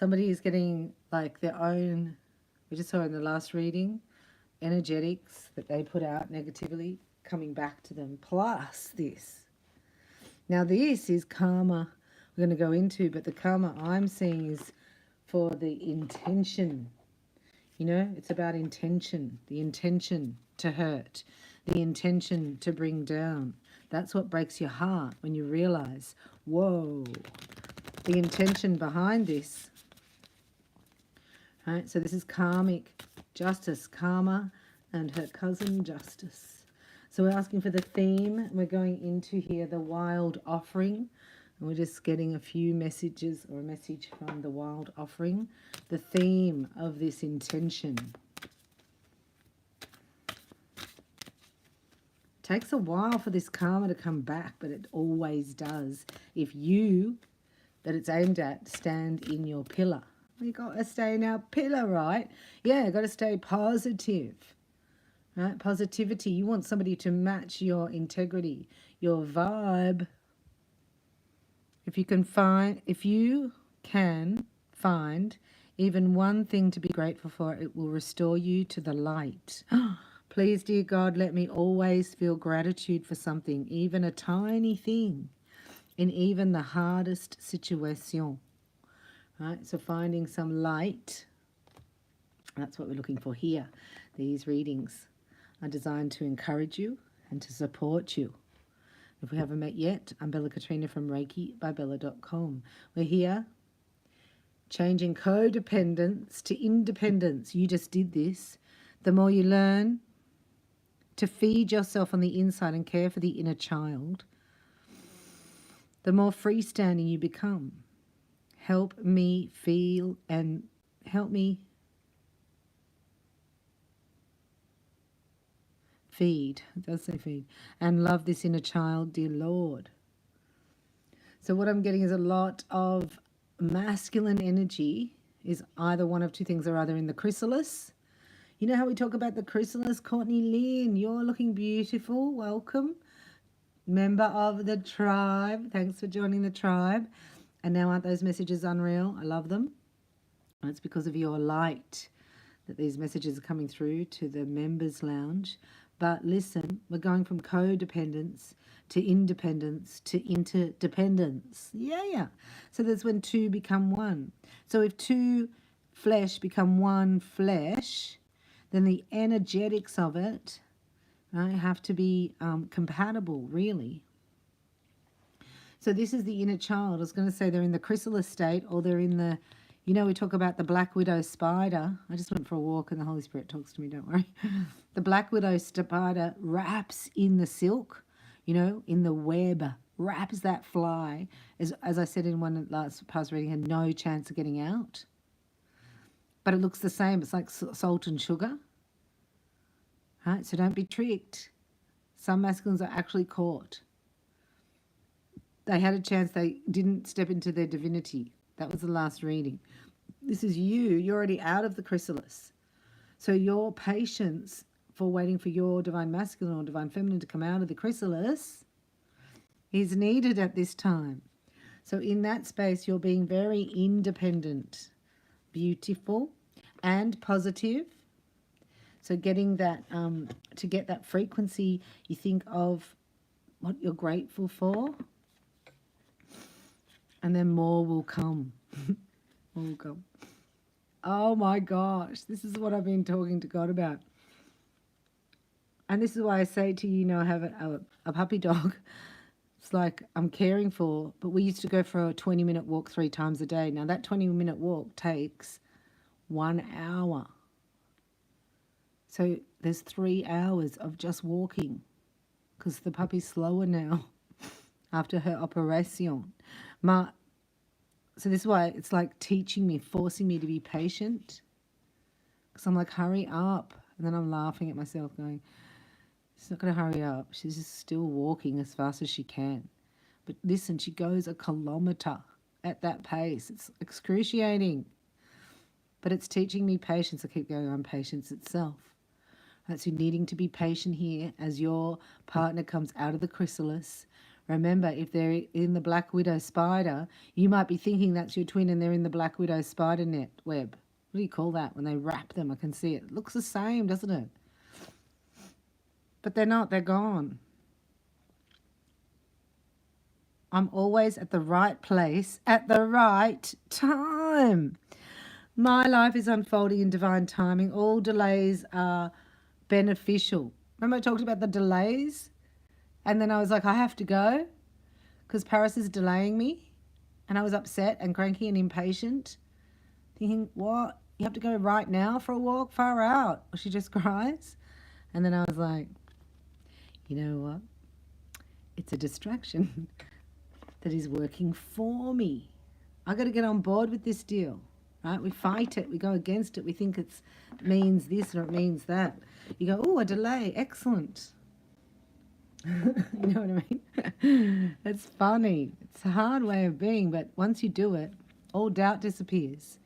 Somebody is getting like their own, we just saw in the last reading, energetics that they put out negatively coming back to them, plus this. Now this is karma we're going to go into, but the karma I'm seeing is for the intention. You know, it's about intention, the intention to hurt, the intention to bring down. That's what breaks your heart when you realize, whoa, the intention behind this. Right, so this is karmic justice, karma and her cousin justice. So we're asking for the theme. We're going into here the wild offering. And we're just getting a few messages or a message from the wild offering. The theme of this intention. Takes a while for this karma to come back, but it always does. If you, that it's aimed at, stand in your pillar. We got to stay in our pillar, right? Yeah, got to stay positive. Right? Positivity. You want somebody to match your integrity, your vibe. If you can find even one thing to be grateful for, it will restore you to the light. Please, dear God, let me always feel gratitude for something, even a tiny thing, in even the hardest situation. Right? So finding some light, that's what we're looking for here. These readings are designed to encourage you and to support you. If we haven't met yet, I'm Bella Katrina from ReikiByBella.com. We're here changing codependence to independence. You just did this. The more you learn to feed yourself on the inside and care for the inner child, the more freestanding you become. Help me feel and help me feed, it does say feed, and love this inner child, dear Lord. So what I'm getting is a lot of masculine energy is either one of two things, or either in the chrysalis. You know how we talk about the chrysalis? Courtney Lynn, you're looking beautiful. Welcome. Member of the tribe. Thanks for joining the tribe. And now aren't those messages unreal? I love them. And it's because of your light that these messages are coming through to the members lounge. But listen, we're going from codependence to independence to interdependence. Yeah. So that's when two become one. So if two flesh become one flesh, then the energetics of it, right, have to be compatible, really. So this is the inner child. I was going to say they're in the chrysalis state, or they're in the, you know, we talk about the black widow spider. I just went for a walk and the Holy Spirit talks to me, don't worry. The black widow spider wraps in the silk, you know, in the web, wraps that fly. As I said in one last past reading, had no chance of getting out. But it looks the same. It's like salt and sugar. Right? So don't be tricked. Some masculines are actually caught. They had a chance. They didn't step into their divinity. That was the last reading. This is you. You're already out of the chrysalis. So your patience for waiting for your divine masculine or divine feminine to come out of the chrysalis is needed at this time. So in that space, you're being very independent, beautiful, and positive. So getting that, to get that frequency, you think of what you're grateful for, and then more will come. More will come. Oh my gosh, this is what I've been talking to God about. And this is why I say to you, you know, I have a puppy dog. It's like I'm caring for, but we used to go for a 20-minute walk 3 times a day. Now that 20-minute walk takes 1 hour. So there's 3 hours of just walking because the puppy's slower now after her operation. So this is why it's like teaching me, forcing me to be patient, because I'm like, hurry up. And then I'm laughing at myself going, she's not going to hurry up. She's just still walking as fast as she can. But listen, she goes a kilometre at that pace. It's excruciating. But it's teaching me patience. I keep going on patience itself. That's you needing to be patient here as your partner comes out of the chrysalis, Remember, if they're in the black widow spider, you might be thinking that's your twin and they're in the black widow spider net web. What do you call that when they wrap them? I can see it. It looks the same, doesn't it? But they're not. They're gone. I'm always at the right place at the right time. My life is unfolding in divine timing. All delays are beneficial. Remember I talked about the delays? And then I was like, I have to go because Paris is delaying me. And I was upset and cranky and impatient, thinking, what? You have to go right now for a walk? Far out. She just cries. And then I was like, you know what? It's a distraction that is working for me. I got to get on board with this deal, right? We fight it. We go against it. We think it means this or it means that. You go, oh, a delay. Excellent. You know what I mean? It's funny. It's a hard way of being, but once you do it, all doubt disappears.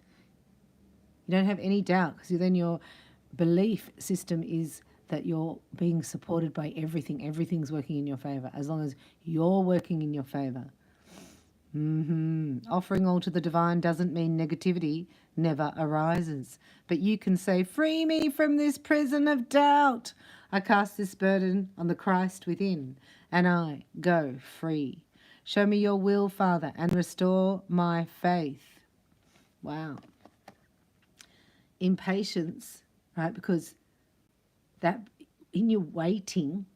You don't have any doubt because then your belief system is that you're being supported by everything. Everything's working in your favor as long as you're working in your favor. Offering all to the divine doesn't mean negativity never arises. But you can say, free me from this prison of doubt. I cast this burden on the Christ within, and I go free. Show me your will, Father, and restore my faith. Wow. Impatience, right? Because that in your waiting,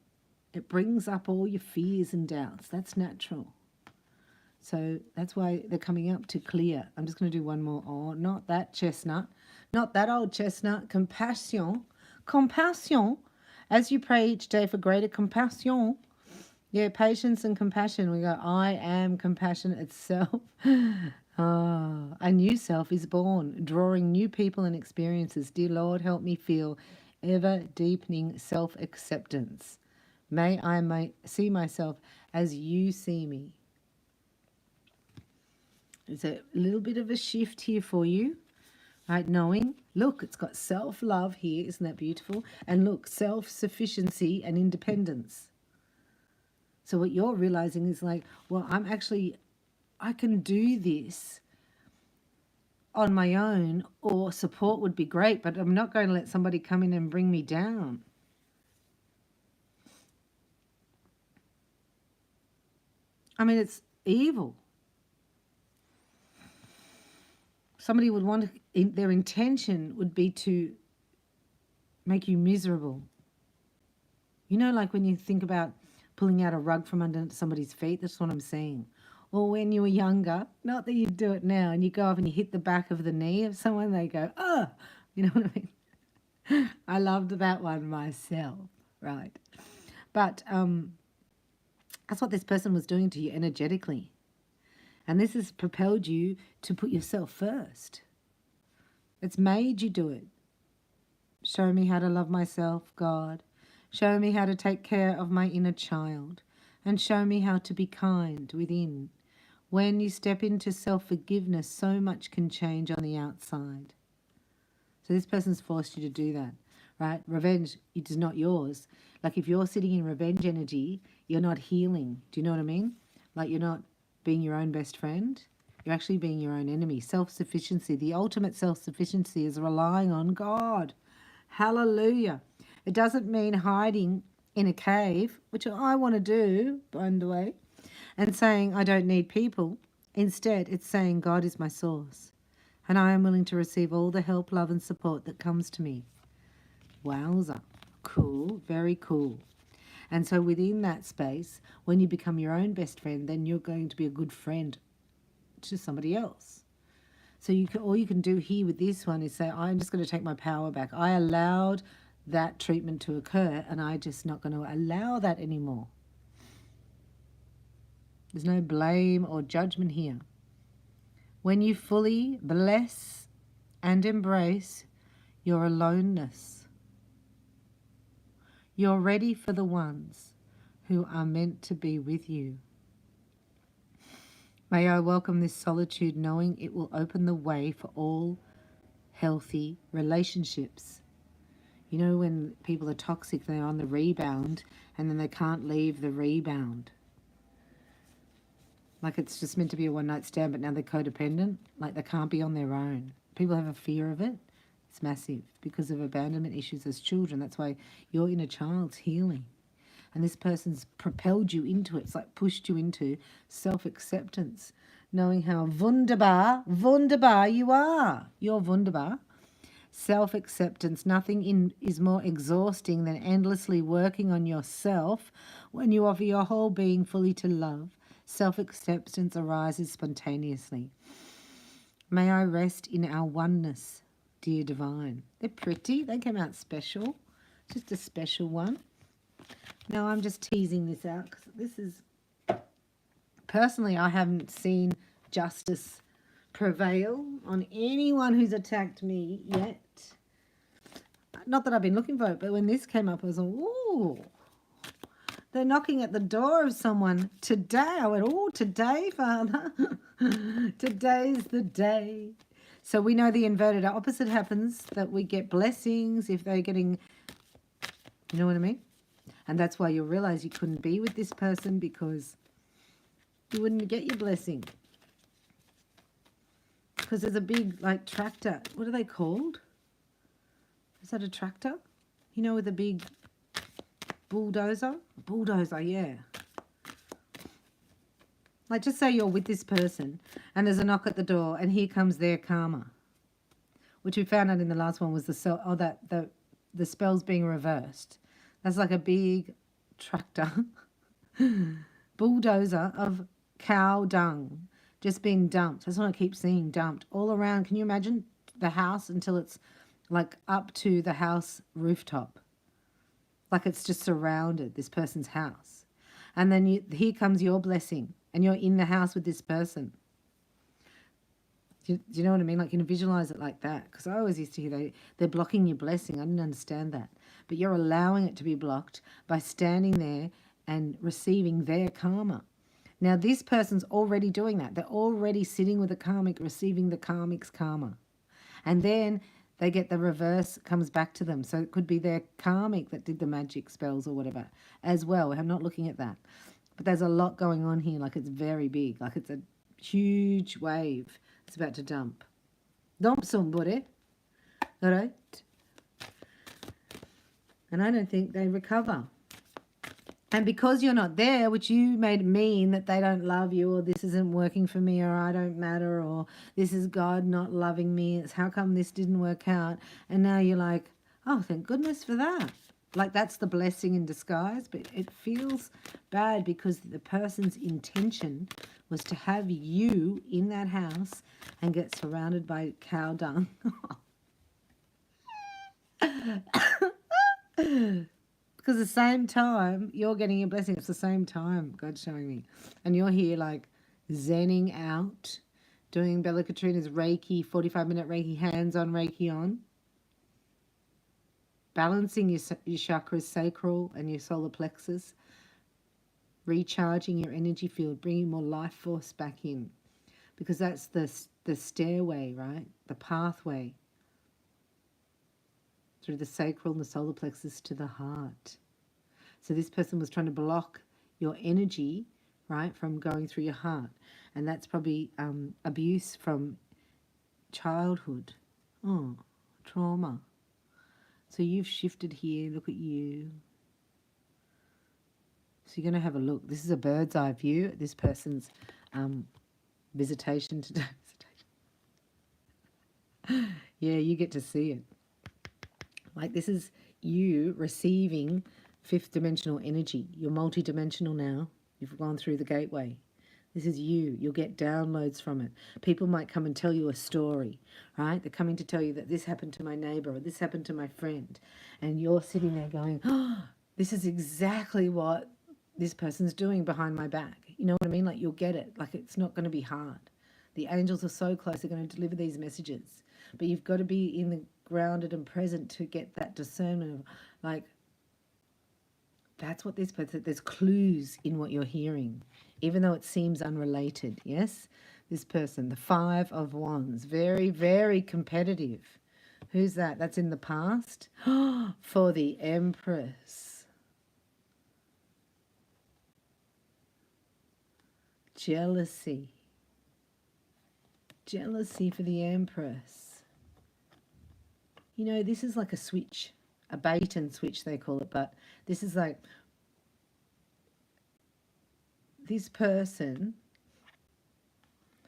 it brings up all your fears and doubts. That's natural. So that's why they're coming up to clear. I'm just going to do one more. Oh, not that chestnut. Not that old chestnut. Compassion. Compassion. As you pray each day for greater compassion. Yeah, patience and compassion. We go, I am compassion itself. A new self is born, drawing new people and experiences. Dear Lord, help me feel ever deepening self-acceptance. May I see myself as you see me. There's a little bit of a shift here for you, right? Knowing, look, it's got self-love here. Isn't that beautiful? And look, self-sufficiency and independence. So what you're realizing is like, well, I can do this on my own, or support would be great, but I'm not going to let somebody come in and bring me down. I mean, it's evil. Somebody would want to, their intention would be to make you miserable. You know, like when you think about pulling out a rug from under somebody's feet, that's what I'm saying. Or when you were younger, not that you do it now, and you go up and you hit the back of the knee of someone, they go, oh, you know what I mean? I loved that one myself, right? But that's what this person was doing to you energetically. And this has propelled you to put yourself first. It's made you do it. Show me how to love myself, God. Show me how to take care of my inner child. And show me how to be kind within. When you step into self-forgiveness, so much can change on the outside. So this person's forced you to do that, right? Revenge is not yours. Like if you're sitting in revenge energy, you're not healing. Do you know what I mean? Like you're not being your own best friend. You're actually being your own enemy. Self-sufficiency. The ultimate self-sufficiency is relying on God. Hallelujah. It doesn't mean hiding in a cave, which I want to do, by the way, and saying I don't need people. Instead, it's saying God is my source, and I am willing to receive all the help, love, and support that comes to me. Wowza. Cool. Very cool. And so within that space, when you become your own best friend, then you're going to be a good friend to somebody else. So all you can do here with this one is say, I'm just going to take my power back. I allowed that treatment to occur, and I'm just not going to allow that anymore. There's no blame or judgment here. When you fully bless and embrace your aloneness, you're ready for the ones who are meant to be with you. May I welcome this solitude, knowing it will open the way for all healthy relationships. You know, when people are toxic, they're on the rebound, and then they can't leave the rebound. Like it's just meant to be a one-night stand, but now they're codependent. Like they can't be on their own. People have a fear of it. It's massive because of abandonment issues as children. That's why your inner child's healing. And this person's propelled you into it. It's like pushed you into self-acceptance, knowing how wunderbar you are. You're wunderbar. Self-acceptance. Nothing is more exhausting than endlessly working on yourself when you offer your whole being fully to love. Self-acceptance arises spontaneously. May I rest in our oneness, dear divine. They're pretty. They came out special. Just a special one. Now I'm just teasing this out because this is, personally, I haven't seen justice prevail on anyone who's attacked me yet. Not that I've been looking for it, but when this came up, I was like, ooh, they're knocking at the door of someone today. I went, oh, today, Father. Today's the day. So we know the inverted opposite happens, that we get blessings if they're getting, you know what I mean? And that's why you'll realize you couldn't be with this person because you wouldn't get your blessing. Because there's a big, like, tractor. What are they called? Is that a tractor? You know, with a big bulldozer? Bulldozer, yeah. Like, just say you're with this person and there's a knock at the door and here comes their karma. Which we found out in the last one was the spells being reversed. That's like a big tractor, bulldozer of cow dung just being dumped. That's what I keep seeing, dumped all around. Can you imagine the house until it's like up to the house rooftop? Like it's just surrounded this person's house. And then here comes your blessing and you're in the house with this person. Do you know what I mean? Like you can visualize it like that. Because I always used to hear they're blocking your blessing. I didn't understand that. But you're allowing it to be blocked by standing there and receiving their karma. Now this person's already doing that. They're already sitting with the karmic, receiving the karmic's karma. And then they get the reverse, comes back to them. So it could be their karmic that did the magic spells or whatever as well. I'm not looking at that. But there's a lot going on here. Like it's very big. Like it's a huge wave. It's about to dump. Dump somebody. All right? And I don't think they recover. And because you're not there, which you made mean that they don't love you or this isn't working for me or I don't matter or this is God not loving me. It's how come this didn't work out? And now you're like, oh, thank goodness for that. Like that's the blessing in disguise. But it feels bad because the person's intention was to have you in that house and get surrounded by cow dung. Because the same time you're getting your blessing, it's the same time God's showing me. And you're here like zenning out, doing Bella Katrina's Reiki, 45-minute Reiki, hands-on Reiki on. Balancing your chakras, sacral and your solar plexus. Recharging your energy field, bringing more life force back in. Because that's the stairway, right? The pathway through the sacral and the solar plexus to the heart. So this person was trying to block your energy, right, from going through your heart. And that's probably abuse from childhood. Oh, trauma. So you've shifted here. Look at you. So you're going to have a look. This is a bird's eye view at this person's visitation today. Yeah, you get to see it. Like this is you receiving fifth dimensional energy. You're multidimensional now. You've gone through the gateway. This is you. You'll get downloads from it. People might come and tell you a story, right? They're coming to tell you that this happened to my neighbor or this happened to my friend. And you're sitting there going, oh, this is exactly what this person's doing behind my back. You know what I mean? Like you'll get it. Like it's not going to be hard. The angels are so close. They're going to deliver these messages. But you've got to be in the grounded and present to get that discernment of like, that's what this person, there's clues in what you're hearing, even though it seems unrelated. Yes, this person, the 5 of Wands, very, very competitive. Who's that? That's in the past. For the Empress. jealousy. Jealousy for the Empress. You know, this is like a switch, a bait and switch they call it, but this is like this person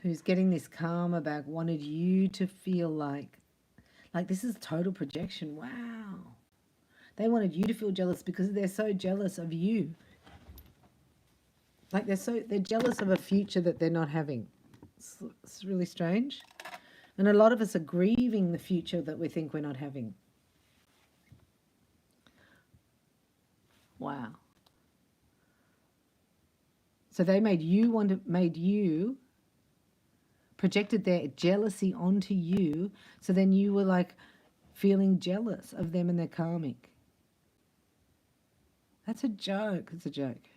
who's getting this karma back wanted you to feel like this is total projection. Wow. They wanted you to feel jealous because they're so jealous of you. Like they're jealous of a future that they're not having. It's really strange. And a lot of us are grieving the future that we think we're not having. Wow. So they made you projected their jealousy onto you, so then you were like feeling jealous of them and their karmic. That's a joke. It's a joke.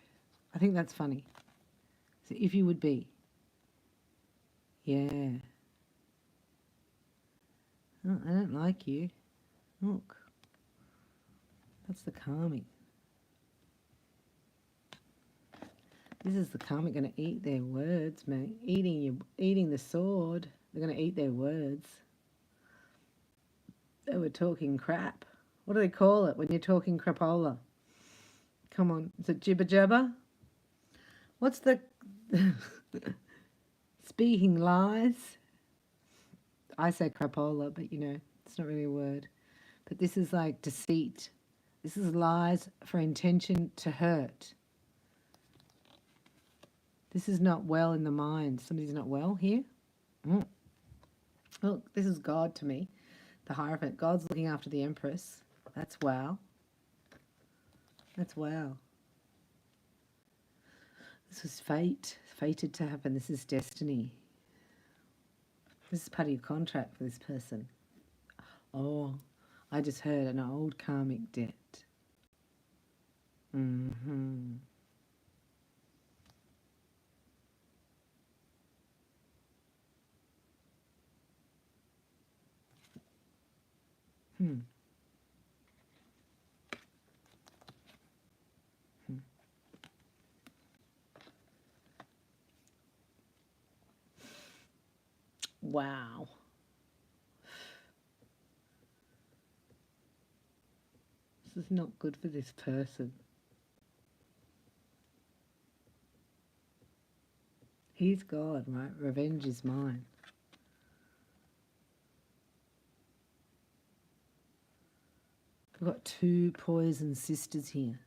I think that's funny. So if you would be. Yeah. Oh, I don't like you. Look. That's the karmic. This is the karmic going to eat their words, mate. Eating the sword. They're going to eat their words. They were talking crap. What do they call it when you're talking crapola? Come on. Is it jibber jabber? What's the... Speaking lies? I say crapola, but you know, it's not really a word. But this is like deceit. This is lies for intention to hurt. This is not well in the mind. Somebody's not well here. Look, this is God to me. The Hierophant. God's looking after the Empress. That's wow. That's wow. This was fate. Fated to happen. This is destiny. This is part of your contract for this person. Oh, I just heard an old karmic debt. Wow. This is not good for this person. He's God, right? Revenge is mine. I've got two poison sisters here.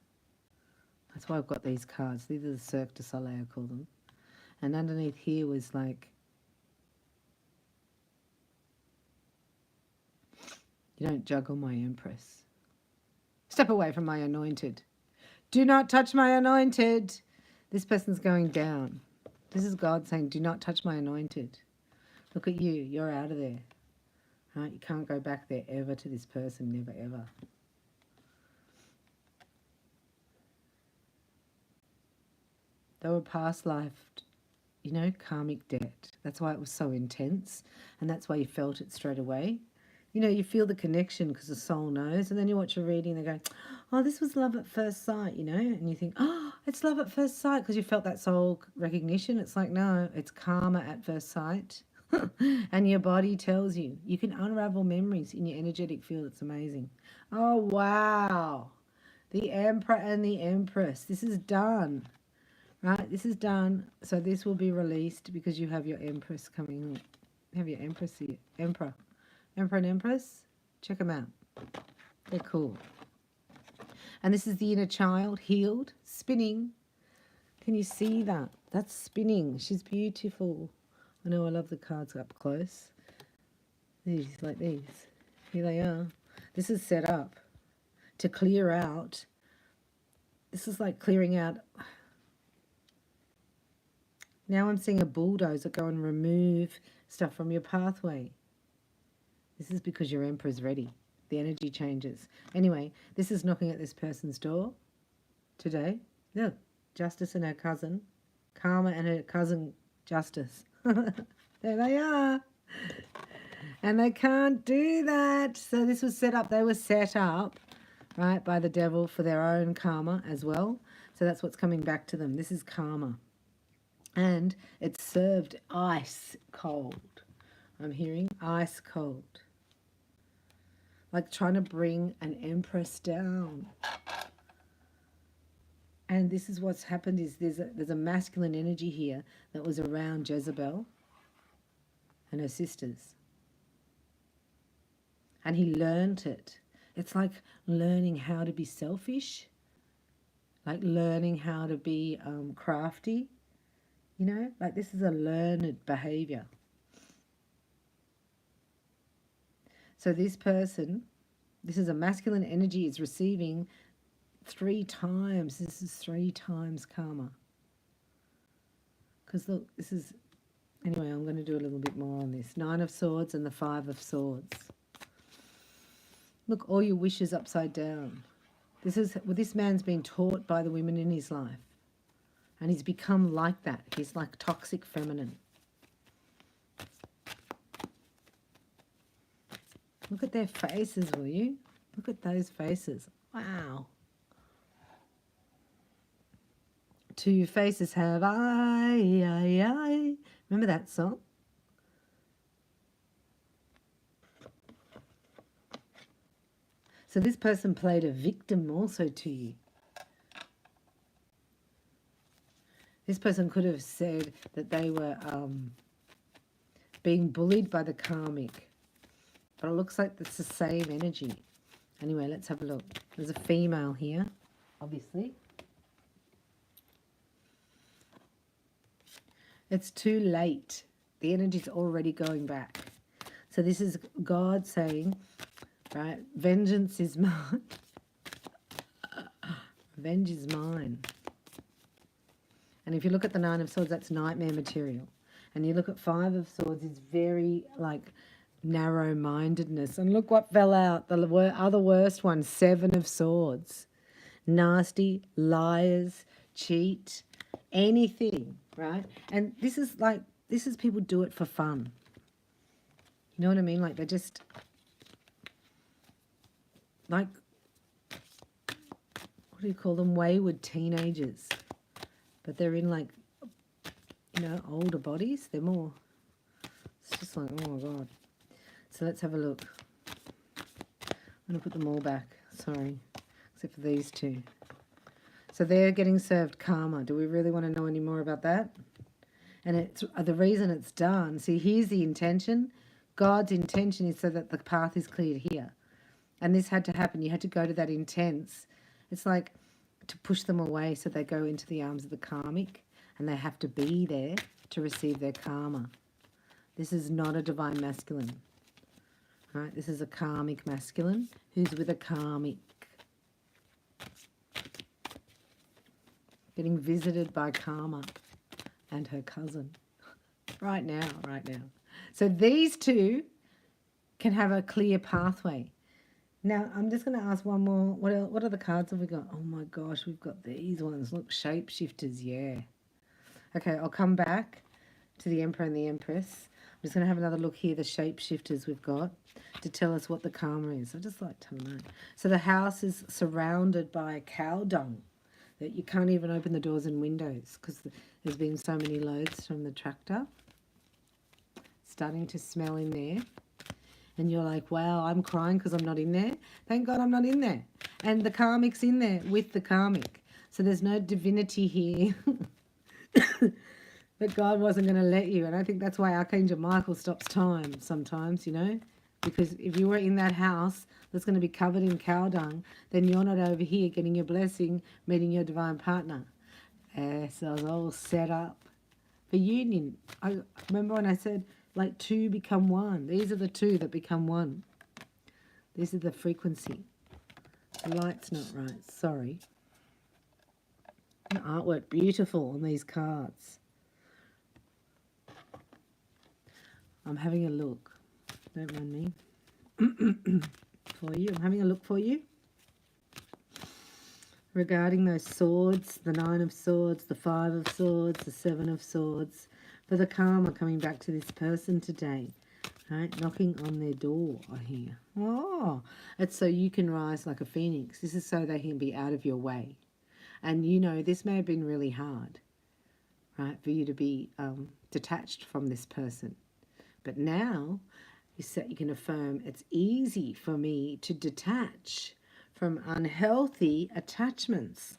That's why I've got these cards. These are the Cirque du Soleil, I call them. And underneath here was like, you don't juggle my Empress. Step away from my anointed. Do not touch my anointed. This person's going down. This is God saying, do not touch my anointed. Look at you. You're out of there. Right? You can't go back there ever to this person. Never, ever. They were past life, you know, karmic debt. That's why it was so intense. And that's why you felt it straight away. You know, you feel the connection because the soul knows. And then you watch a reading, they go, oh, this was love at first sight, you know. And you think, oh, it's love at first sight because you felt that soul recognition. It's like, no, it's karma at first sight. And your body tells you. You can unravel memories in your energetic field. It's amazing. Oh, wow. The Emperor and the Empress. This is done. Right? This is done. So this will be released because you have your Empress coming. You have your Empress here. Emperor and Empress. Check them out. They're cool. And this is the inner child, healed, spinning. Can you see that? That's spinning. She's beautiful. I know I love the cards up close. These, like these. Here they are. This is set up to clear out. This is like clearing out. Now I'm seeing a bulldozer go and remove stuff from your pathway. This is because your Emperor's ready. The energy changes. Anyway, this is knocking at this person's door today. Look, Justice and her cousin. Karma and her cousin Justice. There they are. And they can't do that. So this was set up. They were set up, right, by the devil for their own karma as well. So that's what's coming back to them. This is karma. And it's served ice cold. I'm hearing ice cold. Like trying to bring an empress down. And this is what's happened is there's a masculine energy here that was around Jezebel and her sisters. And he learned it. It's like learning how to be selfish, like learning how to be crafty, you know, like this is a learned behavior. So this person, this is a masculine energy, is receiving 3 times. This is 3 times karma. Because look, this is, anyway, I'm going to do a little bit more on this. 9 of Swords and the 5 of Swords. Look, all your wishes upside down. This man's been taught by the women in his life. And he's become like that. He's like toxic feminine. Look at their faces, will you? Look at those faces. Wow. 2 faces have I. Remember that song? So this person played a victim also to you. This person could have said that they were being bullied by the karmic. But it looks like it's the same energy. Anyway, let's have a look. There's a female here, obviously. It's too late. The energy's already going back. So this is God saying, right, vengeance is mine. Revenge is mine. And if you look at the 9 of Swords, that's nightmare material. And you look at 5 of Swords, it's very like narrow-mindedness. And look what fell out, the other worst one, 7 of Swords. Nasty, liars, cheat, anything, right? And this is people do it for fun. You know what I mean? Like they're just like, what do you call them? Wayward teenagers. But they're in like, you know, older bodies. They're more, it's just like, oh my God. So let's have a look. I'm going to put them all back. Sorry. Except for these 2. So they're getting served karma. Do we really want to know any more about that? And it's the reason it's done. See, here's the intention. God's intention is so that the path is cleared here. And this had to happen. You had to go to that intense. It's like to push them away so they go into the arms of the karmic. And they have to be there to receive their karma. This is not a divine masculine. Right? This is a karmic masculine who's with a karmic. Getting visited by karma and her cousin. Right now. So these 2 can have a clear pathway. Now, I'm just going to ask one more. What other cards have we got? Oh my gosh, we've got these ones. Look, shapeshifters, yeah. Okay, I'll come back to the Emperor and the Empress. I'm just going to have another look here, the shapeshifters we've got, to tell us what the karma is. I just like to know. So the house is surrounded by cow dung that you can't even open the doors and windows because there's been so many loads from the tractor. Starting to smell in there. And you're like, wow, I'm crying because I'm not in there. Thank God I'm not in there. And the karmic's in there with the karmic. So there's no divinity here that God wasn't going to let you. And I think that's why Archangel Michael stops time sometimes, you know. Because if you were in that house that's going to be covered in cow dung, then you're not over here getting your blessing, meeting your divine partner. So I was all set up for union. I remember when I said, like 2 become 1. These are the 2 that become 1. This is the frequency. The light's not right. Sorry. The artwork, beautiful on these cards. I'm having a look. Don't mind me. For you. I'm having a look for you. Regarding those swords, the 9 of Swords, the 5 of Swords, the 7 of Swords. For the karma coming back to this person today. Right? Knocking on their door, I hear. Oh, it's so you can rise like a phoenix. This is so they can be out of your way. And you know, this may have been really hard. right, for you to be detached from this person. But now you can affirm it's easy for me to detach from unhealthy attachments,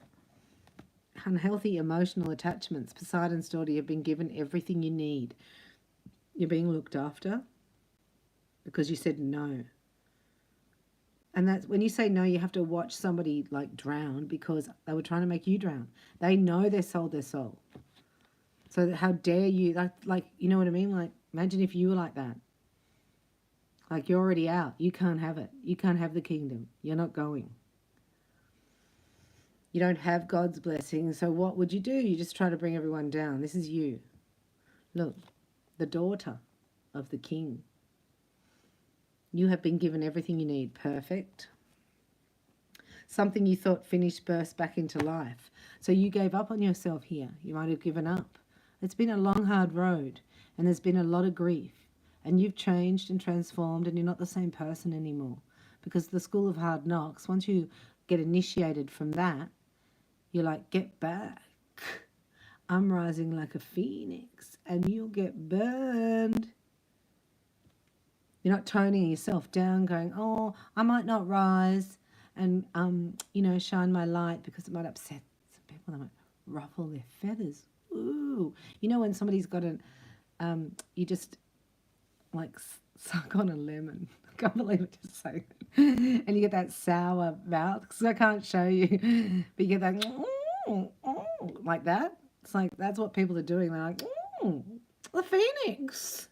unhealthy emotional attachments. Poseidon's daughter, you've been given everything you need. You're being looked after because you said no. And that's when you say no, you have to watch somebody like drown because they were trying to make you drown. They know they sold their soul. So how dare you, like you know what I mean? Like, imagine if you were like that. Like, you're already out. You can't have it. You can't have the kingdom. You're not going. You don't have God's blessing. So what would you do? You just try to bring everyone down. This is you. Look, the daughter of the king. You have been given everything you need. Perfect. Something you thought finished burst back into life. So you gave up on yourself here. You might have given up. It's been a long, hard road, and there's been a lot of grief. And you've changed and transformed, and you're not the same person anymore. Because the school of hard knocks, once you get initiated from that, you're like, get back. I'm rising like a phoenix, and you'll get burned. You're not toning yourself down, going, oh, I might not rise and, shine my light because it might upset some people. They might ruffle their feathers. Ooh. You know when somebody's got you just like suck on a lemon. I can't believe it, just saying that. And you get that sour mouth because I can't show you. But you get that like that. It's like that's what people are doing. They're like, the phoenix.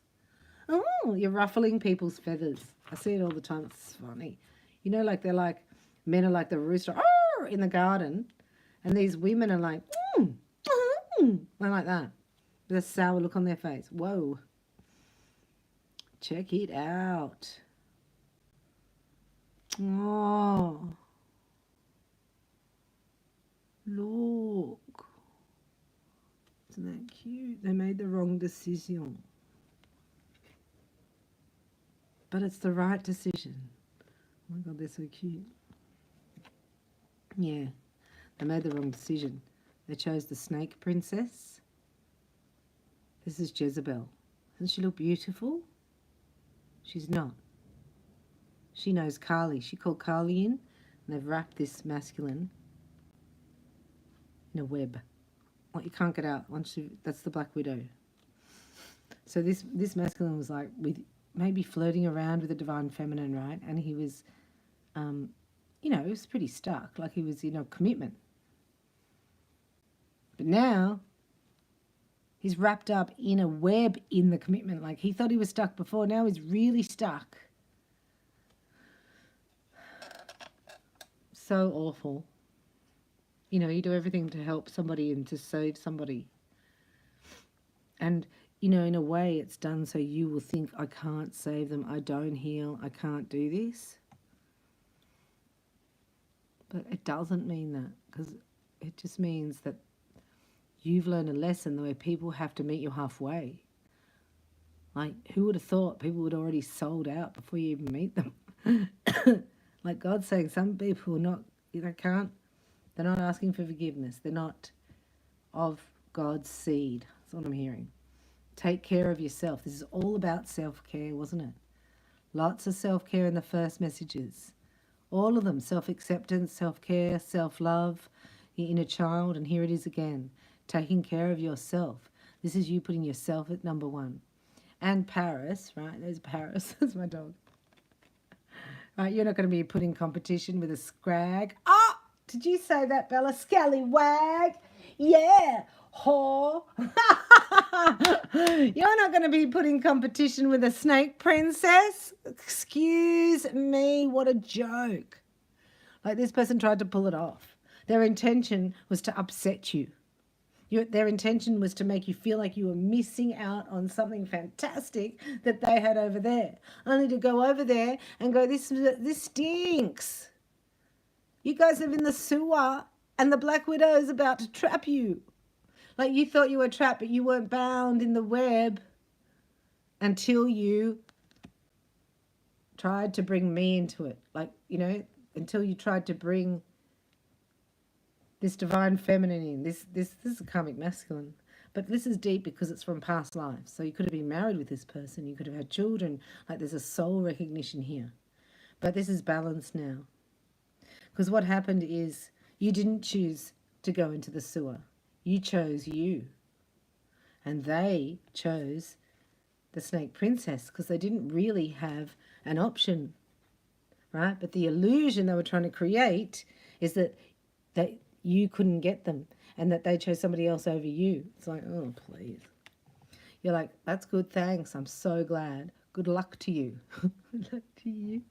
Oh, you're ruffling people's feathers. I see it all the time. It's funny. You know, like they're like, men are like the rooster in the garden. And these women are like, they're like that. With a sour look on their face. Whoa. Check it out. Oh. Look. Isn't that cute? They made the wrong decision. But it's the right decision. Oh my God, they're so cute. Yeah, they made the wrong decision. They chose the snake princess. This is Jezebel. Doesn't she look beautiful? She's not. She knows Kali. She called Kali in, and they've wrapped this masculine in a web. Well, you can't get out. That's the Black Widow. So this masculine was like maybe flirting around with the divine feminine, right? And he was, he was pretty stuck. Like he was, commitment. But now he's wrapped up in a web in the commitment. Like he thought he was stuck before. Now he's really stuck. So awful. You do everything to help somebody and to save somebody. And, in a way it's done so you will think, I can't save them. I don't heal. I can't do this. But it doesn't mean that, because it just means that you've learned a lesson the way people have to meet you halfway. Like, who would have thought people would already sold out before you even meet them? Like God's saying, some people are not, they're not asking for forgiveness. They're not of God's seed. That's what I'm hearing. Take care of yourself. This is all about self-care, wasn't it? Lots of self-care in the first messages. All of them, self-acceptance, self-care, self-love, your inner child, and here it is again, taking care of yourself. This is you putting yourself at number one. And Paris, right? There's Paris. That's my dog. Right, you're not going to be put in competition with a scrag. Oh, did you say that, Bella? Scallywag. Yeah, whore. You're not going to be put in competition with a snake princess. Excuse me, what a joke. Like this person tried to pull it off. Their intention was to upset you. Their intention was to make you feel like you were missing out on something fantastic that they had over there. Only to go over there and go, this stinks. You guys live in the sewer and the Black Widow is about to trap you. Like you thought you were trapped, but you weren't bound in the web until you tried to bring me into it. Like, until you tried to bring this divine feminine in. This is a karmic masculine. But this is deep because it's from past lives. So you could have been married with this person. You could have had children. Like there's a soul recognition here. But this is balanced now. Because what happened is you didn't choose to go into the sewer. You chose you. And they chose the snake princess because they didn't really have an option, right? But the illusion they were trying to create is that you couldn't get them and that they chose somebody else over you. It's like, oh, please. You're like, that's good, thanks. I'm so glad. Good luck to you. Good luck to you.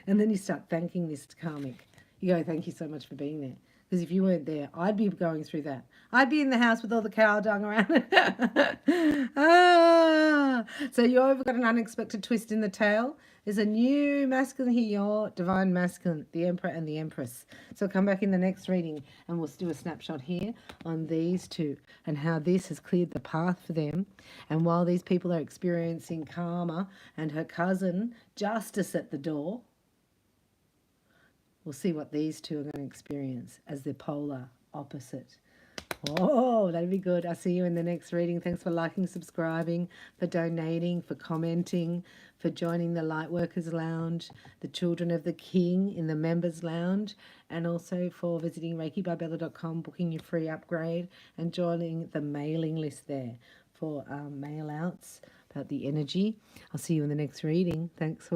And then you start thanking this karmic. You go, thank you so much for being there. Because if you weren't there, I'd be going through that. I'd be in the house with all the cow dung around. So you've got an unexpected twist in the tale. There's a new masculine here, your divine masculine, the Emperor and the Empress. So come back in the next reading and we'll do a snapshot here on these two and how this has cleared the path for them. And while these people are experiencing karma and her cousin, justice at the door, we'll see what these two are going to experience as the polar opposite. Oh, that'd be good. I'll see you in the next reading. Thanks for liking, subscribing, for donating, for commenting, for joining the Lightworkers Lounge, the Children of the King in the Members Lounge, and also for visiting ReikiByBella.com, booking your free upgrade, and joining the mailing list there for mail outs about the energy. I'll see you in the next reading. Thanks for